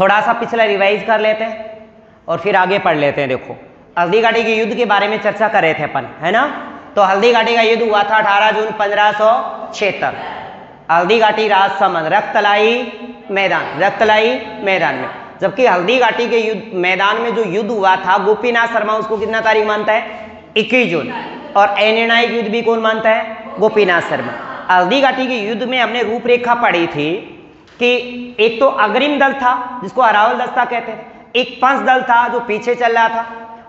थोड़ा सा पिछला रिवाइज कर लेते हैं और फिर आगे पढ़ लेते हैं। देखो हल्दी घाटी के युद्ध के बारे में चर्चा कर रहे थे अपन, है ना। तो हल्दी घाटी का युद्ध हुआ था 18 जून 1576। हल्दी घाटी राजसमंद रक्तलाई मैदान में। जबकि हल्दी घाटी के युद्ध मैदान में जो युद्ध हुआ था, गोपीनाथ शर्मा उसको कितना तारीख मानता है? 21 जून। और निर्णायक युद्ध भी कौन मानता है? गोपीनाथ शर्मा। हल्दी घाटी के युद्ध में हमने रूपरेखा पढ़ी थी कि एक तो अग्रिम दल था जिसको अरावल दस्ता कहते हैं, एक पंच दल था जो पीछे चल रहा था,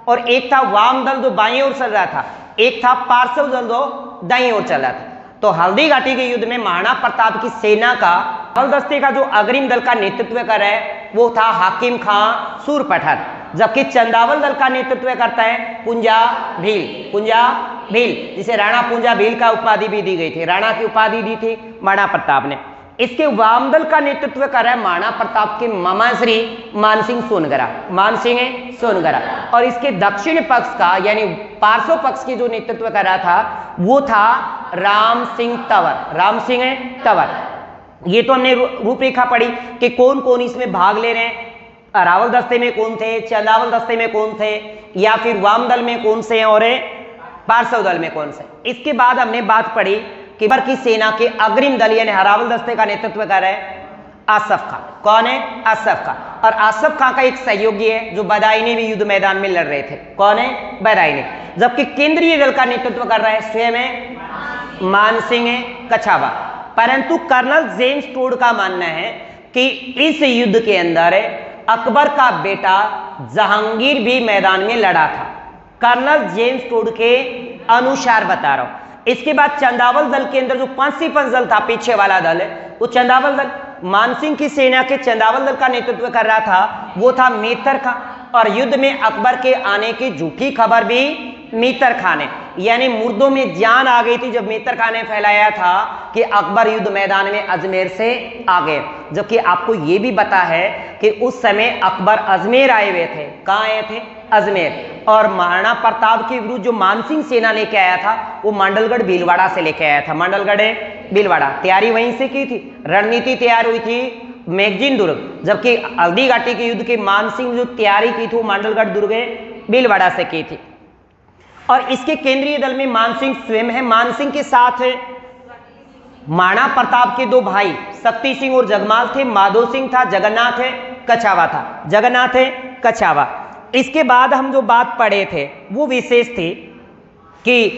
और एक था वाम दल जो बाईं ओर चल रहा था, एक था पार्श्व दल जो दाईं ओर चल रहा था। तो हल्दी घाटी के युद्ध में महाराणा प्रताप की सेना का अरावल दस्ते का जो अग्रिम दल का नेतृत्व कर रहा है वो था हाकिम खां सूर पठान, जबकि चंदावल दल का नेतृत्व करता है पुंजा भील, जिसे राणा पुंजा भील का उपाधि भी दी गई थी, राणा की उपाधि दी थी महाराणा प्रताप ने। इसके वाम दल का नेतृत्व कर रहा है महाराणा प्रताप के मामा श्री मानसिंह सोनगरा, और इसके दक्षिण पक्ष का यानी पार्श्व पक्ष की जो नेतृत्व कर रहा था वो था राम सिंह तंवर। ये तो हमने रूपरेखा पढ़ी कि कौन कौन इसमें भाग ले रहे हैं, अरावल दस्ते में कौन थे, चंदावल दस्ते में कौन थे, या फिर वाम दल में कौन से और पार्श्व दल में कौन से। इसके बाद हमने बात पढ़ी कि अकबर की सेना के अग्रिम दल यानी अरावल दस्ते का नेतृत्व कर रहे हैं आसफ खां। कौन है? आसफ खां। और आसफ खां का एक सहयोगी है जो बदायूं भी युद्ध मैदान में लड़ रहे थे। कौन है? बदायूं। जबकि केंद्रीय दल का नेतृत्व कर रहा है स्वयं मानसिंह कछावा। परंतु कर्नल जेम्स टोड का मानना है कि इस युद्ध के अंदर अकबर का बेटा जहांगीर भी मैदान में लड़ा था। कर्नल जेम्स टोड के अनुसार बता रहा हूं। इसके बाद चंदावल दल के अंदर जो पंच दल था, पीछे वाला दल है, वो चंदावल दल मानसिंह की सेना के चंदावल दल का नेतृत्व कर रहा था, वो था मेहतर खां। और युद्ध में अकबर के आने की झूठी खबर भी मेहतर खां ने, यानी मुर्दों में जान आ गई थी जब मेहतर खां ने फैलाया था कि अकबर युद्ध मैदान में अजमेर से आ गए। जबकि आपको यह भी पता है कि उस समय अकबर अजमेर आए हुए थे। कहां आए थे? अजमेर। और महाराणा प्रताप के विरुद्ध जो मानसिंह सेना लेके आया था वो मांडलगढ़ भीलवाड़ा से लेके आया था। मांडलगढ़ भीलवाड़ा तैयारी वहीं से की थी, रणनीति तैयार हुई थी मैगजीन दुर्ग। जबकि हल्दी घाटी के युद्ध की मानसिंह जो तैयारी की थी वो मांडलगढ़ दुर्ग भीलवाड़ा से की थी। और इसके केंद्रीय दल में मानसिंह स्वयं है। मानसिंह के साथ महाराणा प्रताप के दो भाई शक्ति सिंह और जगमाल थे। माधो सिंह था, जगन्नाथ कछावा। इसके बाद हम जो बात पढ़े थे वो विशेष थी कि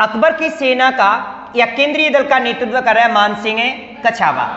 अकबर की सेना का या केंद्रीय दल का नेतृत्व कर रहा है मानसिंह कछावा।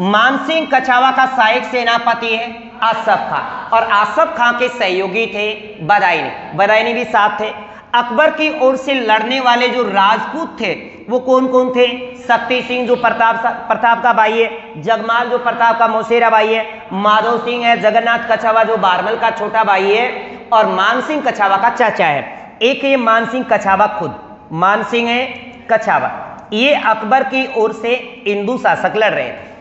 मानसिंह कछावा का सहायक सेनापति है आसफ खां, और आसफ खां के सहयोगी थे बदायूं भी साथ थे। अकबर की ओर से लड़ने वाले जो राजपूत थे वो कौन कौन थे? शक्ति सिंह जो प्रताप का भाई है, जगमाल जो प्रताप का मौसेरा भाई है, माधो सिंह है, जगन्नाथ कछावा जो बारमल का छोटा भाई है, और मानसिंह कछावा का चाचा है। एक ये मानसिंह कछावा खुद, मानसिंह कछावा, ये अकबर की ओर से हिंदू शासक लड़ रहे थे।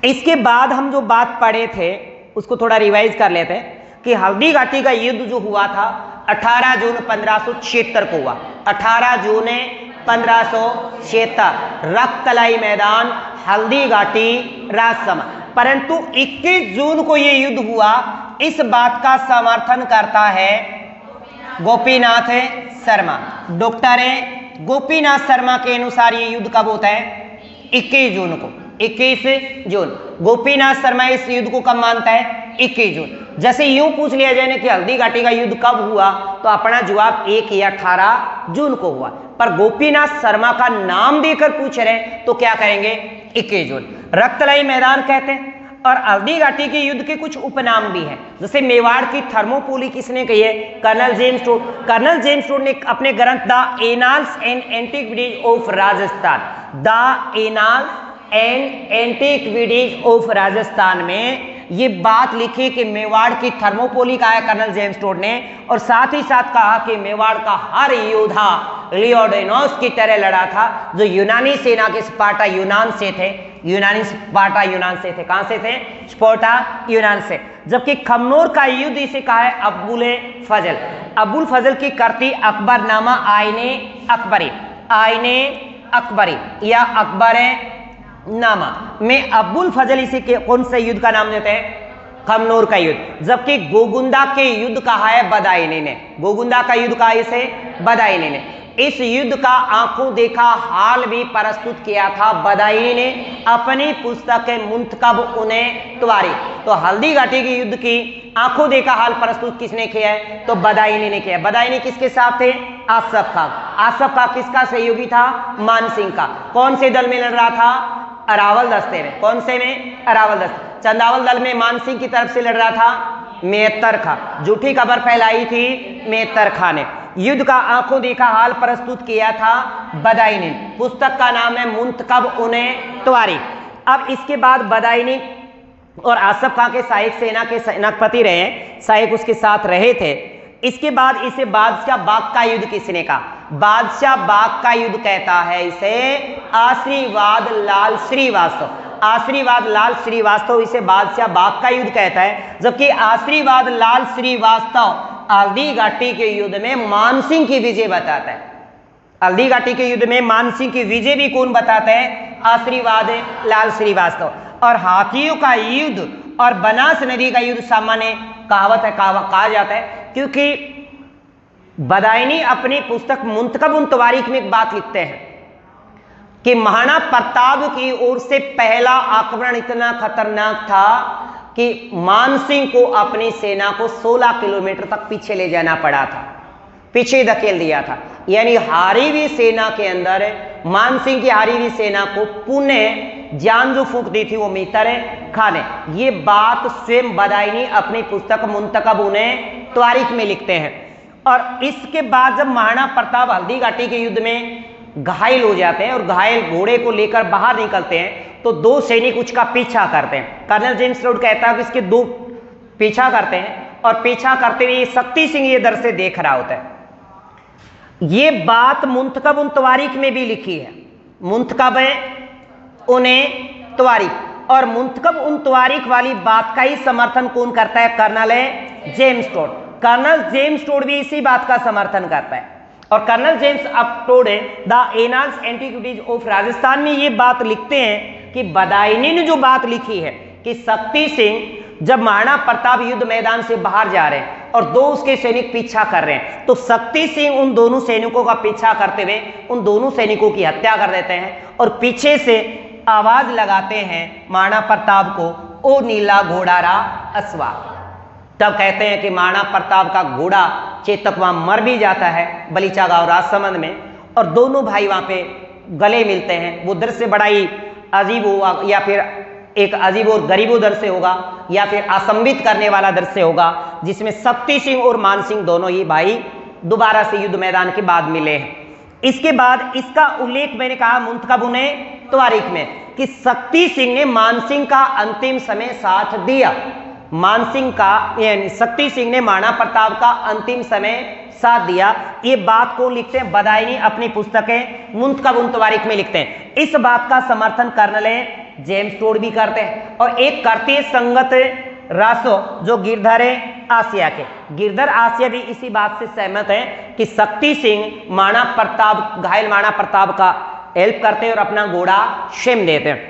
इसके बाद हम जो बात पढ़े थे उसको थोड़ा रिवाइज कर लेते हैं कि हल्दी घाटी का युद्ध जो हुआ था 18 जून 1576 को हुआ। 18 जून 1576 रक्तलाई मैदान, हल्दी घाटी, राजसमंद। परंतु 21 जून को यह युद्ध हुआ। इस बात का समर्थन करता है गोपीनाथ शर्मा। डॉक्टर गोपीनाथ शर्मा के अनुसार यह युद्ध कब होता है? 21 जून को। 21 जून गोपीनाथ शर्मा इस युद्ध को कब मानता है? 21 जून। जैसे यूं पूछ लिया जाए ना कि हल्दी घाटी का युद्ध कब हुआ, तो अपना जवाब 1 या 18 जून को हुआ। पर गोपीनाथ शर्मा का नाम देकर पूछ रहे हैं तो क्या कहेंगे? 21 जून। रक्तलाई मैदान कहते हैं। और हल्दी घाटी के युद्ध के कुछ उपनाम भी हैं, जैसे मेवाड़ की थर्मोपोली किसने कही है? Colonel James Tod. Colonel James Tod ने अपने ग्रंथ the annals and antiquities of Rajasthan, the annals and antiquities of Rajasthan में ये बात लिखी कि मेवाड़ की थर्मोपोली कहा है कर्नल जेम्स टोड ने, और साथ ही साथ कहा कि मेवाड़ का हर योद्धा लियोडेनोस की तरह लड़ा था, जो यूनानी सेना के स्पार्टा यूनान से थे। स्पार्टा यूनान से थे। कहां से थे? स्पार्टा यूनान से। जबकि खमनोर का युद्ध इसे कहा है अबुल फजल की करती अकबरनामा आईने अकबरी या अकबर नामा में अब्बुल फजल इसे कौन से युद्ध का नाम देते हैं? खमनोर का युद्ध। जबकि गोगुंदा के युद्ध कहा है बदायूनी ने, गोगुंदा का युद्ध कहा इसे बदायूनी ने। इस युद्ध का आंखों देखा हाल भी प्रस्तुत किया था बदायूनी ने अपनी पुस्तक मुंतखब उन्हें त्वारी। तो हल्दी घाटी के युद्ध की आंखों देखा हाल प्रस्तुत किसने किया है? तो बदायूनी ने किया। बदायूनी किसके साथ थे? आसफ खां। आसफ खां किसका सहयोगी था? मानसिंह का। कौन से दल में लड़ रहा था? अरावल दस्ते में। कौन से में? अरावल दस्ते। चंदावल दल में मानसिंह की तरफ से लड़ रहा था मेहतर खां। झूठी खबर फैलाई थी मेहतर खां ने। युद्ध का आंखों देखा हाल प्रस्तुत किया था बदायूनी। पुस्तक का नाम है मुंतखब उन्हें त्वारी। अब इसके बाद बदायूनी और आसफ खां के सहायक सेना के सेनापति रहे, सहायक उसके साथ रहे थे। इसके बाद इसे बादशाह बाग का युद्ध किसने कहा? बादशाह बाग का युद्ध कहता है इसे आशीर्वाद लाल श्रीवास्तव। आशीर्वाद लाल श्रीवास्तव इसे बादशाह बाग का युद्ध कहता है। जबकि आशीर्वाद लाल श्रीवास्तव हल्दी घाटी के युद्ध में मानसिंह की विजय बताता है। हल्दी घाटी के युद्ध में मानसिंह की विजय भी कौन बताता है? आशीर्वाद लाल श्रीवास्तव। और हाथियों का युद्ध और बनास नदी का युद्ध सामान्य कहावत है, कहा जाता है, क्योंकि बदायूनी अपनी पुस्तक मुंतखब उन तवारीख में एक बात लिखते हैं कि महाराणा प्रताप की ओर से पहला आक्रमण इतना खतरनाक था कि मानसिंह को अपनी सेना को 16 किलोमीटर तक पीछे ले जाना पड़ा था, पीछे धकेल दिया था। यानी हारी हुई सेना के अंदर मानसिंह की हारी हुई सेना को पुनः जान जो फूंक दी थी वो मेहतर खां ने। ये बात स्वयं बदायूनी अपनी पुस्तक मुंतखब उन्हें त्वारीख में लिखते हैं। और इसके बाद जब महाराणा प्रताप हल्दी घाटी के युद्ध में घायल हो जाते हैं और घायल घोड़े को लेकर बाहर निकलते हैं तो दो सैनिक उसका पीछा करते हैं। कर्नल जेम्स टोड कहता है कि इसके दो पीछा करते हैं और पीछा करते हुए शक्ति सिंह ये दर से देख रहा होता है। ये बात मुंतखब उन तवारीख में भी लिखी है, मुंतखब उन्हें तवारीख। और मुंतखब उन तवारीख वाली बात का ही समर्थन कौन करता है? Colonel James Tod. Colonel James Tod भी इसी बात का समर्थन करता है। और Colonel James Tod the annals antiquities of Rajasthan में ये बात लिखते हैं कि बदायूनी ने जो बात लिखी है कि शक्ति सिंह जब महाराणा प्रताप युद्ध मैदान से बाहर जा रहे हैं और दो उसके सैनिक पीछा कर रहे हैं तो शक्ति सिंह उन दोनों सैनिकों का पीछा करते हुए उन दोनों सैनिकों की हत्या कर देते हैं और पीछे से आवाज लगाते हैं महाराणा प्रताप को, ओ नीला घोड़ा रा अश्वा। तब कहते हैं कि महाराणा प्रताप का घोड़ा चेतक वहां मर भी जाता है बलीचा गांव राजसमंद में और दोनों भाई वहां पे गले मिलते हैं। वो दृश्य बड़ा ही अजीब होगा या फिर एक अजीब और गरीबो दृश्य होगा या फिर असंबित करने वाला दृश्य होगा जिसमें शक्ति सिंह और मानसिंह दोनों ही भाई दोबारा से युद्ध मैदान के बाद मिले हैं। इसके बाद इसका उल्लेख मैंने कहा मुंतखब उन्हें तवारीख में कि शक्ति सिंह ने मानसिंह का अंतिम समय साथ दिया। मानसिंह का यानी शक्ति सिंह ने महाराणा प्रताप का अंतिम समय साथ दिया। ये बात को लिखते हैं बदायूनी अपनी पुस्तकें मुंतखब उन तवारीख में लिखते हैं। इस बात का समर्थन कर्नल जेम्स टोड भी करते हैं और एक करती है संगत रासो जो गिरधर आसिया के। गिरधर आसिया भी इसी बात से सहमत है कि शक्ति सिंह महाराणा प्रताप घायल महाराणा प्रताप का हेल्प करते हैं और अपना घोड़ा शेम देते हैं।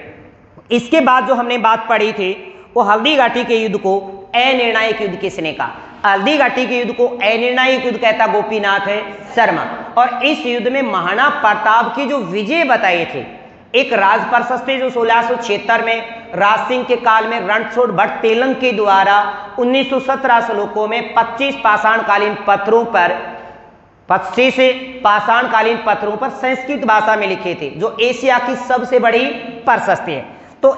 इसके बाद जो हमने बात पढ़ी थी वो हल्दी घाटी के युद्ध को अनिर्णायक युद्ध किसने कहा? हल्दी घाटी के युद्ध को अनिर्णायक युद्ध कहता गोपीनाथ शर्मा। और इस युद्ध में महाराणा प्रताप की जो विजय बताई थी, एक राज प्रशस्ति जो 1676 में राज सिंह के काल में रणछोड़ भट्ट तेलंग के द्वारा 1917 श्लोकों में 25 पाषाणकालीन पत्रों पर संस्कृत भाषा में लिखे थे जो एशिया की सबसे बड़ी प्रशस्ति है। तो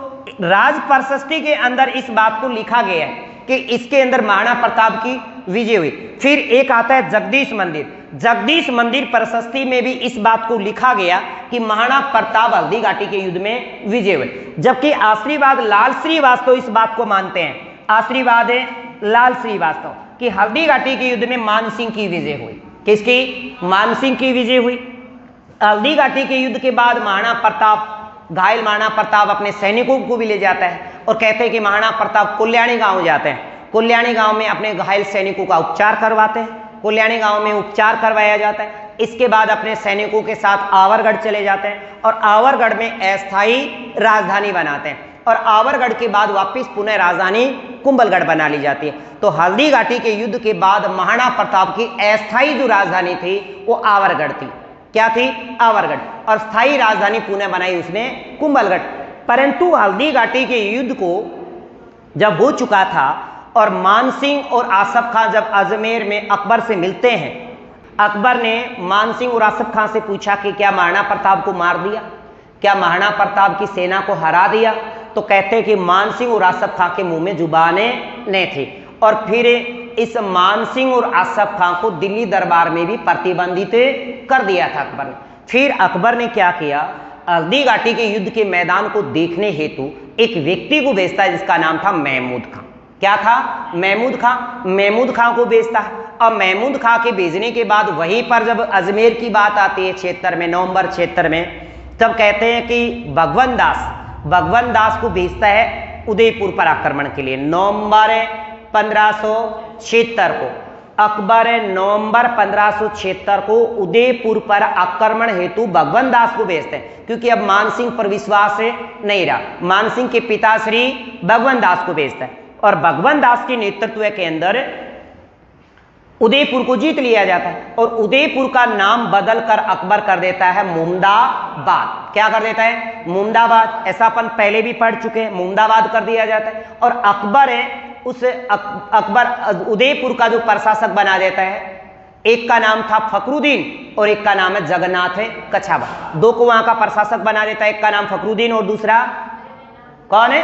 राज प्रशस्ति के अंदर इस बात को लिखा गया है कि इसके अंदर महाराणा प्रताप की विजय हुई। फिर एक आता है जगदीश मंदिर। जगदीश मंदिर प्रशस्ति में भी इस बात को लिखा गया कि महाराणा प्रताप हल्दी घाटी के युद्ध में विजय हुए। जबकि आशीर्वाद लाल श्रीवास्तव इस बात को मानते हैं, आशीर्वाद लाल श्रीवास्तव कि हल्दी घाटी के युद्ध में मानसिंह की विजय हुई। किसकी? मानसिंह की विजय हुई। हल्दी घाटी के युद्ध के बाद महाराणा प्रताप घायल महाराणा प्रताप अपने सैनिकों को भी ले जाता है और कहते हैं कि महाराणा प्रताप कुल्याणी गांव जाते हैं। कुल्याणी गांव में अपने घायल सैनिकों का उपचार करवाते हैं। कुल्याणी गांव में उपचार करवाया जाता है। इसके बाद अपने सैनिकों के साथ आवरगढ़ चले जाते हैं और आवरगढ़ में अस्थायी राजधानी बनाते हैं और आवरगढ़ के बाद वापस पुनः राजधानी कुंभलगढ़ बना ली जाती है। तो हल्दी घाटी के युद्ध के बाद महाराणा प्रताप की अस्थायी जो राजधानी थी वो आवरगढ़ थी। क्या थी? आवरगढ़। और स्थायी राजधानी पुनः बनाई उसने कुंभलगढ़। परंतु हल्दी घाटी के युद्ध को जब हो चुका था और मानसिंह और आसफ खां जब अजमेर में अकबर से मिलते हैं, अकबर ने मानसिंह और आसफ खां से पूछा कि क्या महाराणा प्रताप को मार दिया, क्या महाराणा प्रताप की सेना को हरा दिया? तो कहते हैं कि मानसिंह और आसफ खां के मुंह में जुबानें नहीं थी। और फिर इस मानसिंह और आसफ खां को दिल्ली दरबार में भी प्रतिबंधित कर दिया था अकबर ने। फिर अकबर ने क्या किया, हल्दी घाटी के युद्ध के मैदान को देखने हेतु एक व्यक्ति को भेजता है जिसका नाम था महमूद खां। क्या था? महमूद खां। महमूद खां को भेजता है और महमूद खां के भेजने के बाद वहीं पर जब अजमेर की बात आती है 76 में, नवंबर 76 में, तब कहते हैं कि भगवंत दास को भेजता है उदयपुर पर आक्रमण के लिए। नवंबर 1576 को अकबर नवंबर 1576 को उदयपुर पर आक्रमण हेतु भगवंत दास को भेजते हैं, क्योंकि अब मानसिंह पर विश्वास नहीं रहा। मानसिंह के पिता श्री भगवंत दास को भेजता है और भगवंत दास के नेतृत्व के अंदर उदयपुर को जीत लिया जाता है और उदयपुर का नाम बदलकर अकबर कर देता है मुमदाबाद। क्या कर देता है? मुमदाबाद। ऐसा अपन पहले भी पढ़ चुके हैं, मुमदाबाद कर दिया जाता है। और अकबर उदयपुर का जो प्रशासक बना देता है, एक का नाम था फखरुद्दीन और एक का नाम है जगन्नाथ कछावा। दो को वहां का प्रशासक बना देता है, एक का नाम फखरुद्दीन और दूसरा कौन है?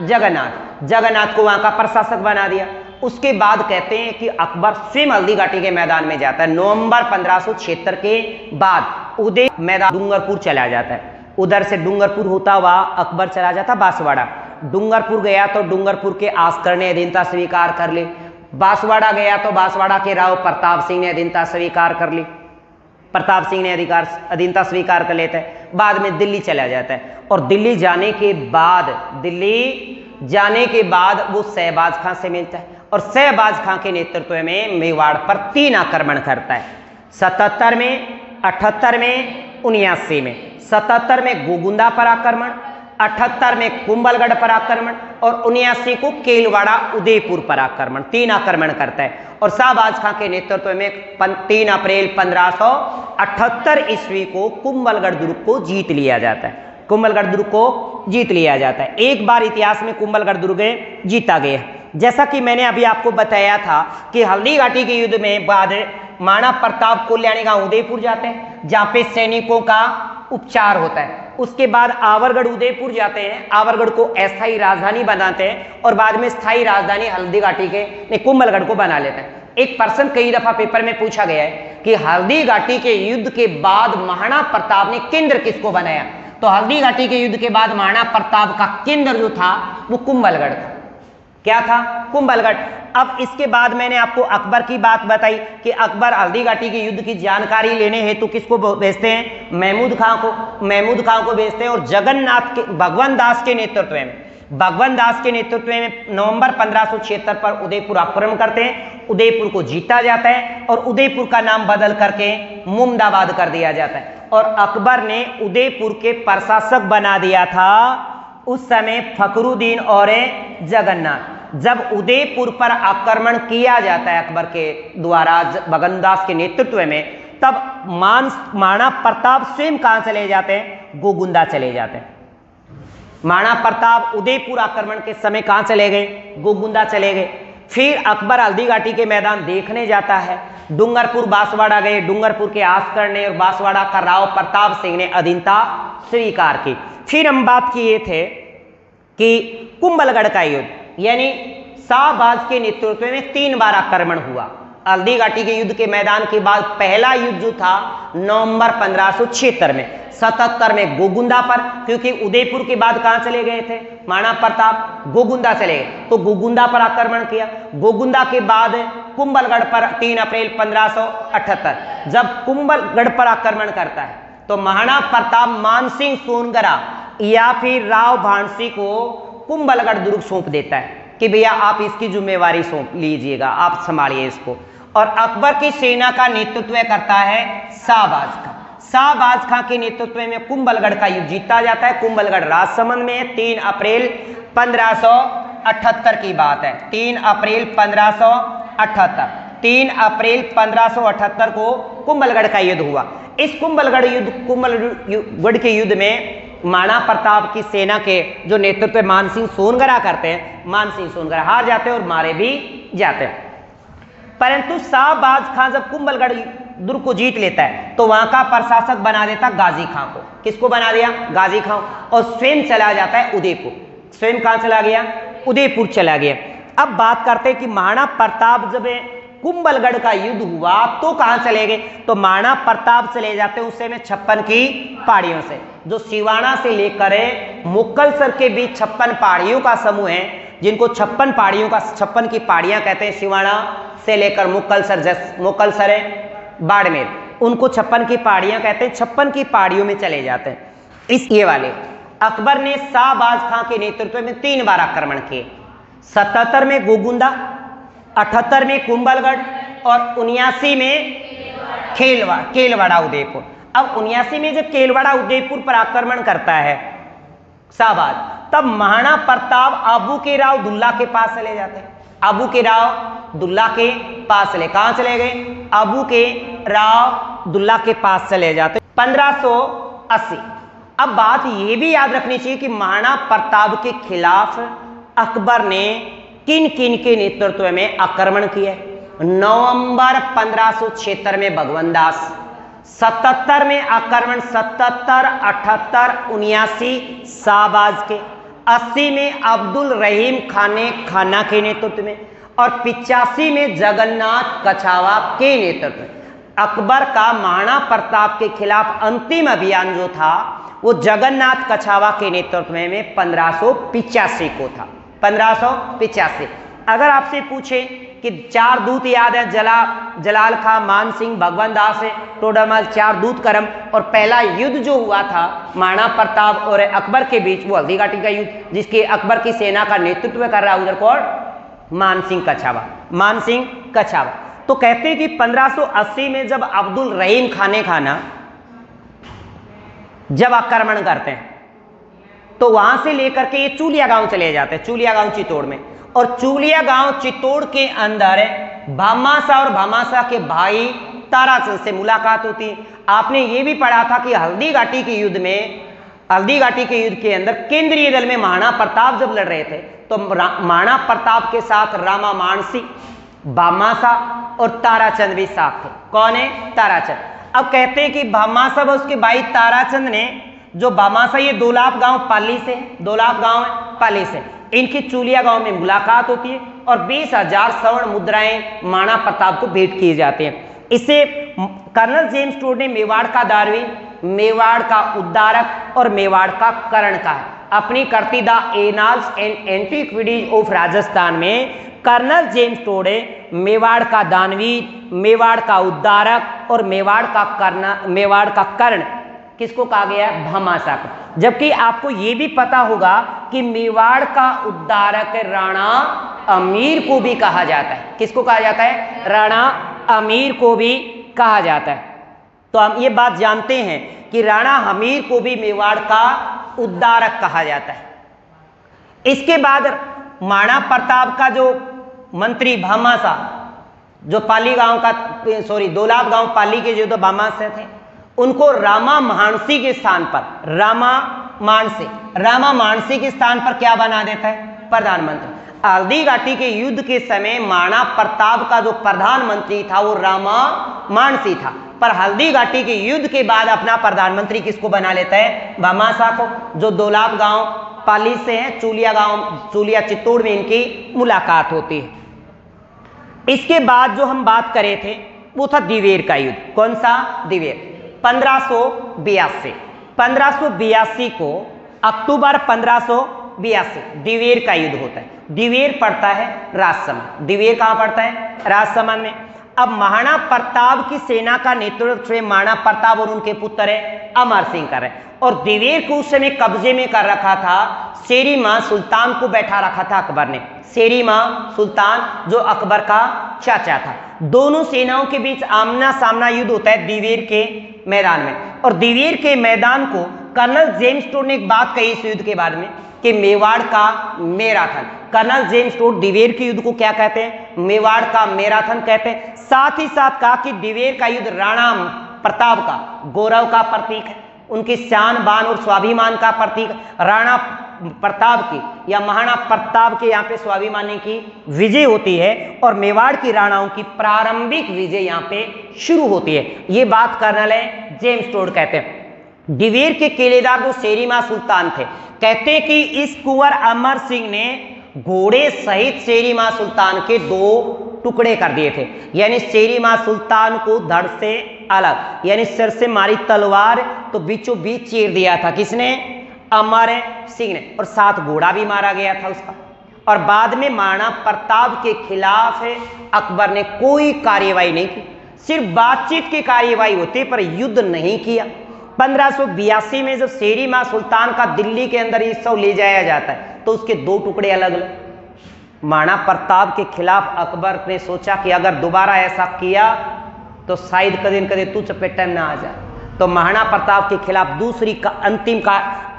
जगन्नाथ। जगन्नाथ को वहां का प्रशासक बना दिया। उसके बाद कहते हैं कि अकबर स्वयं हल्दी घाटी के मैदान में जाता है। नवंबर 1576 के बाद उदय मैदान डूंगरपुर चला जाता है। उधर से डूंगरपुर होता हुआ अकबर चला जाता बांसवाड़ा। डूंगरपुर गया तो डूंगरपुर के आस्कर ने अधीनता स्वीकार कर ली। बांसवाड़ा गया तो बांसवाड़ा के राव प्रताप सिंह ने अधीनता स्वीकार कर ली। प्रताप सिंह ने अधीनता स्वीकार कर लेता है। बाद में दिल्ली चला जाता है और दिल्ली जाने के बाद वो शहबाज खां से मिलता है और शहबाज खां के नेतृत्व में मेवाड़ पर 3 आक्रमण करता है। 77 में, 78 में, 79 में। 77 में गोगुंदा पर आक्रमण, 78 में कुंभलगढ़ पर आक्रमण और 79 को केलवाड़ा उदयपुर पर आक्रमण। 3 आक्रमण करता है और शहबाज खां के नेतृत्व में 3 अप्रैल 1578 ईस्वी को कुंभलगढ़ दुर्ग को जीत लिया जाता है। कुंभलगढ़ दुर्ग को जीत लिया जाता है। एक बार इतिहास में कुंभलगढ़ दुर्ग जीता गया। जैसा कि मैंने अभी आपको बताया था कि हल्दी घाटी के युद्ध में बाद महाराणा प्रताप कल्याणी गांव उदयपुर जाते हैं, जहां पे सैनिकों का उपचार होता है। उसके बाद आवरगढ़ उदयपुर जाते हैं, आवरगढ़ को अस्थायी राजधानी बनाते हैं और बाद में स्थायी राजधानी हल्दी घाटी के कुंभलगढ़ को बना लेते हैं। एक प्रश्न कई दफा पेपर में पूछा गया है कि हल्दी घाटी के युद्ध के बाद महाराणा प्रताप ने केंद्र किसको बनाया? तो हल्दी घाटी के युद्ध के बाद महाराणा प्रताप का केंद्र जो था वो कुंभलगढ़ था। क्या था? कुंभलगढ़। अब इसके बाद मैंने आपको अकबर की बात बताई कि अकबर हल्दी घाटी के युद्ध की जानकारी लेने हेतु किसको भेजते हैं? महमूद खां को। महमूद खां को भेजते हैं और भगवंत दास के नेतृत्व में नवंबर 1576 पर उदयपुर आक्रमण करते हैं। उदयपुर को जीता जाता है और उदयपुर का नाम बदल करके मुमदाबाद कर दिया जाता है और अकबर ने उदयपुर के प्रशासक बना दिया था उस समय फखरुद्दीन और जगन्नाथ। जब उदयपुर पर आक्रमण किया जाता है अकबर के द्वारा भगवंत दास के नेतृत्व में, तब महाराणा प्रताप स्वयं कहां चले जाते हैं? गोगुंदा चले जाते हैं। महाराणा प्रताप उदयपुर आक्रमण के समय कहां चले गए? गोगुंदा चले गए। फिर अकबर हल्दी घाटी के मैदान देखने जाता है। डूंगरपुर बांसवाड़ा गए। डूंगरपुर के आस्कर ने और बांसवाड़ा का राव प्रताप सिंह ने अधीनता स्वीकार की। फिर हम बात किए थे कि कुंभलगढ़ का युद्ध, यानी शहबाज के नेतृत्व में 3 बार आक्रमण हुआ। हल्दी घाटी के युद्ध के मैदान के बाद पहला युद्ध जो था नवंबर 1576 में, 77 में गोगुंदा पर, क्योंकि उदयपुर के बाद कहां चले गए थे महाराणा प्रताप? गोगुंदा चले गए, तो गोगुंदा पर आक्रमण किया। गोगुंदा के बाद कुंभलगढ़ पर 3 अप्रैल 1578 जब कुंभलगढ़ पर आक्रमण करता है तो महाराणा प्रताप मानसिंह सोनगरा या फिर राव भानसी को कुंभलगढ़ दुर्ग सौंप देता है कि भैया आप इसकी जिम्मेवारी सौंप लीजिएगा, आप संभालिए इसको। और अकबर की सेना का नेतृत्व करता है शाहबाज खां। शाहबाज खां के नेतृत्व में कुंभलगढ़ का युद्ध जीता जाता है। कुंभलगढ़ राजसमंद में 3 अप्रैल 1578 की बात है। 3 अप्रैल 1578 को कुंभलगढ़ का युद्ध हुआ। इस कुंभलगढ़ के युद्ध में महाराणा प्रताप की सेना के जो नेतृत्व मानसिंह सोनगरा करते हैं, मानसिंह सोनगरा हार जाते हैं और मारे भी जाते हैं। परंतु शाहबाज खां जब कुंभलगढ़ दुर्ग को जीत लेता है तो वहां का प्रशासक बना देता गाजी खां को। किसको बना दिया? गाजी खां। और स्वयं चला जाता है उदयपुर। स्वयं कहां चला गया? उदयपुर चला गया। अब बात करते हैं कि महाराणा प्रताप जब कुंभलगढ़ का युद्ध हुआ तो कहां चले गए? तो महाराणा प्रताप चले जाते हैं उस समय 56 की पहाड़ियों से, जो सिवाना से लेकर मुक्तसर के बीच 56 पहाड़ियों का समूह है, जिनको 56 पहाड़ियों का 56 की पहाड़ियां कहते हैं। सिवाना से लेकर मुक्तसर है बाड़मेर, उनको 56 की पहाड़ियां कहते हैं। 56 की पहाड़ियों में चले जाते हैं। ये वाले अकबर ने शाहबाज खां के नेतृत्व में 3 बार आक्रमण किए। 77 में गोगुंदा, 78 में कुंभलगढ़ और 79 में केलवाड़ा उदयपुर। अब 79 में जब केलवाड़ा उदयपुर पर आक्रमण करता है शाहबाज, तब महाराणा प्रताप आबू के राव दुल्ला के पास चले जाते हैं। आबू के राव दुल्ला के पास चले, कहां चले गए? आबू के राव दुल्ला के पास चले जाते 1580। अब बात यह भी याद रखनी चाहिए कि महाराणा प्रताप के खिलाफ अकबर ने किन किन के नेतृत्व में आक्रमण किया? नवंबर 1576 में भगवंत दास, 77 में आक्रमण 77, 78, 79 शाहबाज के, 80 में अब्दुल रहीम खाना के नेतृत्व में और 85 में जगन्नाथ कछावा के नेतृत्व में। अकबर का महाराणा प्रताप के खिलाफ अंतिम अभियान जो था वो जगन्नाथ कछावा के नेतृत्व में 1585 को था। 1585। अगर आपसे पूछे कि 4 दूत याद है, जलाल खां, मानसिंह, भगवंत दास है, टोडरमल, 4 दूत करम, और पहला युद्ध जो हुआ था महाराणा प्रताप और अकबर के बीच वो हल्दी घाटी का युद्ध, जिसके अकबर की सेना का नेतृत्व कर रहा है उधर कौन? मानसिंह कछावा। मानसिंह कछावा। तो कहते हैं कि 1580 में जब अब्दुल रहीम खाना जब आक्रमण करते हैं तो वहां से लेकर के ये चूलिया गांव चले जाते हैं, चूलिया गांव चित्तौड़ में। और चूलिया गांव चित्तौड़ के अंदर भामाशाह और भामाशाह के भाई ताराचंद से मुलाकात होती। आपने ये भी पढ़ा था कि हल्दी घाटी के युद्ध के अंदर केंद्रीय दल में महाराणा प्रताप जब लड़ रहे थे तो महाराणा प्रताप के साथ रामा मानसी, भामाशाह और ताराचंद भी साथ थे। कौन है? ताराचंद। अब कहते हैं कि भामाशाह व उसके भाई ताराचंद ने, जो भामाशाह ये दोलाप गांव पाली से, दोलाप गांव है पाली से, इनकी चूलिया गांव में मुलाकात होती है और 20,000 स्वर्ण मुद्राएं महाराणा प्रताप को भेंट किए जाते हैं। इसे कर्नल जेम्स टोड ने मेवाड़ का दारवी, मेवाड़ का उद्धारक और मेवाड़ का कर्ण का है। अपनी कृति the annals and antiquities of Rajasthan में कर्नल जेम्स टोडे मेवाड़ का दानवी, मेवाड़ का उद्धारक और मेवाड़ का कर्ण किसको कहा गया है? भामाशाह को। जबकि आपको यह भी पता होगा कि मेवाड़ का उद्धारक राणा अमीर को भी कहा जाता है। किसको कहा जाता है? राणा अमीर को भी कहा जाता है। तो हम ये बात जानते हैं कि राणा अमीर को भी मेवाड़ का उद्धारक कहा जाता है। इसके बाद महाराणा प्रताप का जो मंत्री भामाशाह, जो पाली गांव का दोलाप गांव पाली के जो भामाशाह थे, उनको रामा मानसी के स्थान पर रामा मानसी के स्थान पर क्या बना देता है? प्रधानमंत्री। हल्दी घाटी के युद्ध के समय महाराणा प्रताप का जो प्रधानमंत्री था वो रामा मानसी था, पर हल्दी घाटी के युद्ध के बाद अपना प्रधानमंत्री किसको बना लेता है? भामाशाह को, जो दोलाप गांव पाली से है, चूलिया चित्तौड़ में इनकी मुलाकात होती है। इसके बाद जो हम बात करे थे वो था दिवेर का युद्ध। कौन सा? दिवेर। 1582 को अक्टूबर 1582 दिवेर का युद्ध होता है। दिवेर पड़ता है राजसमंद। दिवेर कहां पड़ता है? राजसमंद में। अब महाराणा प्रताप की सेना का नेतृत्व महाराणा प्रताप और उनके पुत्र है अमर सिंह कर रहे, और दिवेर को उस समय कब्जे में कर रखा था शेरी मां सुल्तान को बैठा रखा था अकबर ने। शेरी मां सुल्तान जो अकबर का चाचा था। दोनों सेनाओं के बीच आमना सामना युद्ध होता है दिवेर के मैदान में। और दिवेर के मैदान को कर्नल जेम्स टोड ने एक बात कही इस युद्ध के बारे में कि मेवाड़ का marathon. Colonel James toad Diver के युद्ध को क्या कहते हैं? मेवाड़ का मैराथन कहते हैं। साथ ही साथ कहा कि दिवेर का युद्ध राणा प्रताप का गौरव का प्रतीक है, उनकी शान बान और स्वाभिमान का प्रतीक। राणा प्रताप की या महाराणा प्रताप के यहाँ पे स्वाभिमानी की विजय होती है और मेवाड़ की राणाओं की प्रारंभिक विजय यहाँ पे शुरू होती है। ये बात कर्नल है जेम्स टोड कहते हैं। दिवेर के किलेदार जो शेरीमा सुल्तान थे, कहते हैं कि इस कुंवर अमर सिंह ने घोड़े सहित शेरीमा सुल्तान के 2 टुकड़े कर दिए थे। यानी शेरीमा सुल्तान को धड़ से अलग, यानी सिर से मारी तलवार तो बीचों बीच चीर दिया था। किसने? अमर सिंह ने। और साथ घोड़ा भी मारा गया था उसका। और बाद में महाराणा प्रताप के खिलाफ अकबर ने कोई कार्यवाही नहीं की, सिर्फ बातचीत की कार्यवाही होती पर युद्ध नहीं किया। 1582 में जब शेरीमा सुल्तान का दिल्ली के अंदर उत्सव ले जाया जाता है तो उसके 2 टुकड़े अलग अलग। महाराणा प्रताप के खिलाफ अकबर ने सोचा कि अगर दोबारा ऐसा किया तो शायद कदे न कदे तू चपेट में ना आ जाए। तो महाराणा प्रताप के खिलाफ दूसरी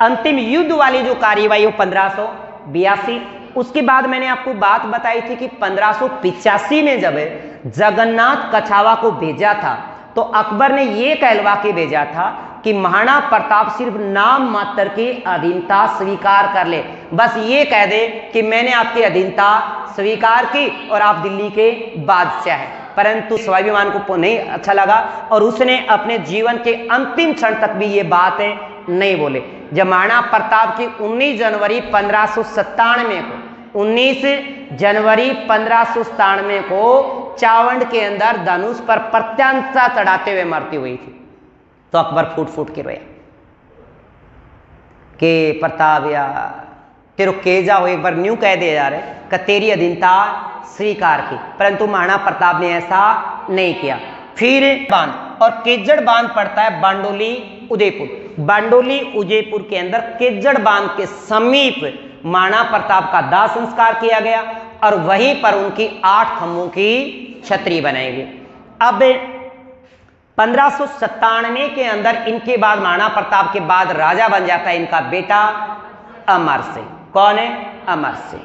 अंतिम युद्ध वाली जो कार्यवाही हो 1582। उसके बाद मैंने आपको बात बताई थी कि 1585 में जब जगन्नाथ कछावा को भेजा था तो अकबर ने यह कहलवा के भेजा था कि महाराणा प्रताप सिर्फ नाम मात्र की अधीनता स्वीकार कर ले, बस ये कह दे कि मैंने आपकी अधीनता स्वीकार की और आप दिल्ली के बादशाह हैं। परंतु स्वाभिमान को नहीं अच्छा लगा और उसने अपने जीवन के अंतिम क्षण तक भी ये बात नहीं बोले। जब महाराणा प्रताप की 19 जनवरी 1597 को चावंड के अंदर धनुष पर प्रत्यांशा चढ़ाते हुए मृत्यु हुई थी तो अकबर फूट फूट के रोया कि प्रताप या तेरे केजा हो, एक बार न्यू कह दिया जा रहा है कि तेरी अधीनता स्वीकार की, परंतु महाराणा प्रताप ने ऐसा नहीं किया। फिर बांध और केजड़ बांध पड़ता है बांडोली उदयपुर। बांडोली उदयपुर के अंदर केजड़ बांध के समीप महाराणा प्रताप का दाह संस्कार किया गया और वहीं पर उनकी 8 खंभों की छतरी बनाई गई। अब 1597 के अंदर इनके बाद महाराणा प्रताप के बाद राजा बन जाता है इनका बेटा अमर सिंह। कौन है? अमर सिंह।